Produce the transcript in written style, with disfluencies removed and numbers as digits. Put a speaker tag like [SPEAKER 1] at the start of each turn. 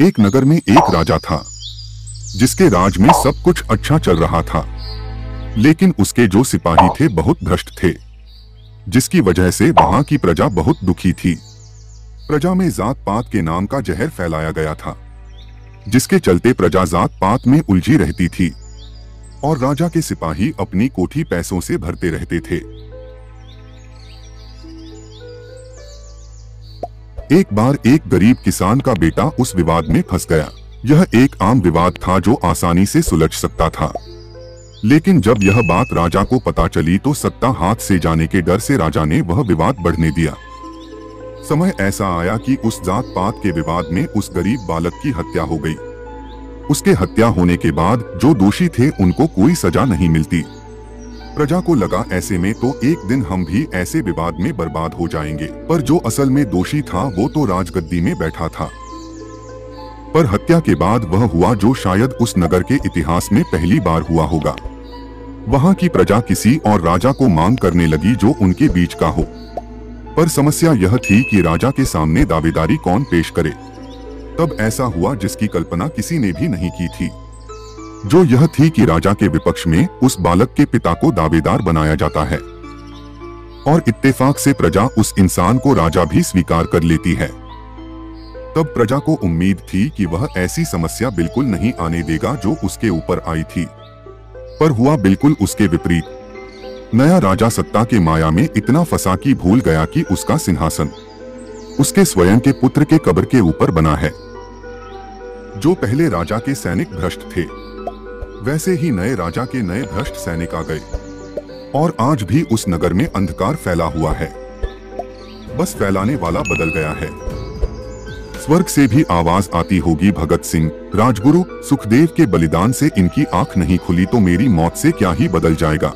[SPEAKER 1] एक नगर में एक राजा था जिसके राज में सब कुछ अच्छा चल रहा था, लेकिन उसके जो सिपाही थे बहुत भ्रष्ट थे, जिसकी वजह से वहां की प्रजा बहुत दुखी थी। प्रजा में जात पात के नाम का जहर फैलाया गया था, जिसके चलते प्रजा जात पात में उलझी रहती थी और राजा के सिपाही अपनी कोठी पैसों से भरते रहते थे। एक बार एक गरीब किसान का बेटा उस विवाद में फंस गया। यह एक आम विवाद था जो आसानी से सुलझ सकता था, लेकिन जब यह बात राजा को पता चली तो सत्ता हाथ से जाने के डर से राजा ने वह विवाद बढ़ने दिया। समय ऐसा आया कि उस जात पात के विवाद में उस गरीब बालक की हत्या हो गई। उसके हत्या होने के बाद जो दोषी थे उनको कोई सजा नहीं मिलती। प्रजा को लगा ऐसे में तो एक दिन हम भी ऐसे विवाद में बर्बाद हो जाएंगे, पर जो असल में दोषी था वो तो राजगद्दी में बैठा था। पर हत्या के बाद वह हुआ जो शायद उस नगर के इतिहास में पहली बार हुआ होगा। वहां की प्रजा किसी और राजा को मांग करने लगी जो उनके बीच का हो, पर समस्या यह थी कि राजा के सामने दावेदारी कौन पेश करे। तब ऐसा हुआ जिसकी कल्पना किसी ने भी नहीं की थी, जो यह थी कि राजा के विपक्ष में उस बालक के पिता को दावेदार बनाया जाता है और इत्तेफाक से प्रजा उस इंसान को राजा भी स्वीकार कर लेती है। तब प्रजा को उम्मीद थी कि वह ऐसी समस्या बिल्कुल नहीं आने देगा जो उसके ऊपर आई थी, पर हुआ बिल्कुल उसके विपरीत। नया राजा सत्ता के माया में इतना फंसा कि भूल गया कि उसका सिंहासन उसके स्वयं के पुत्र के कब्र के ऊपर बना है। जो पहले राजा के सैनिक भ्रष्ट थे, वैसे ही नए राजा के नए भ्रष्ट सैनिक आ गए और आज भी उस नगर में अंधकार फैला हुआ है। बस फैलाने वाला बदल गया है। स्वर्ग से भी आवाज आती होगी, भगत सिंह, राजगुरु, सुखदेव के बलिदान से इनकी आंख नहीं खुली तो मेरी मौत से क्या ही बदल जाएगा।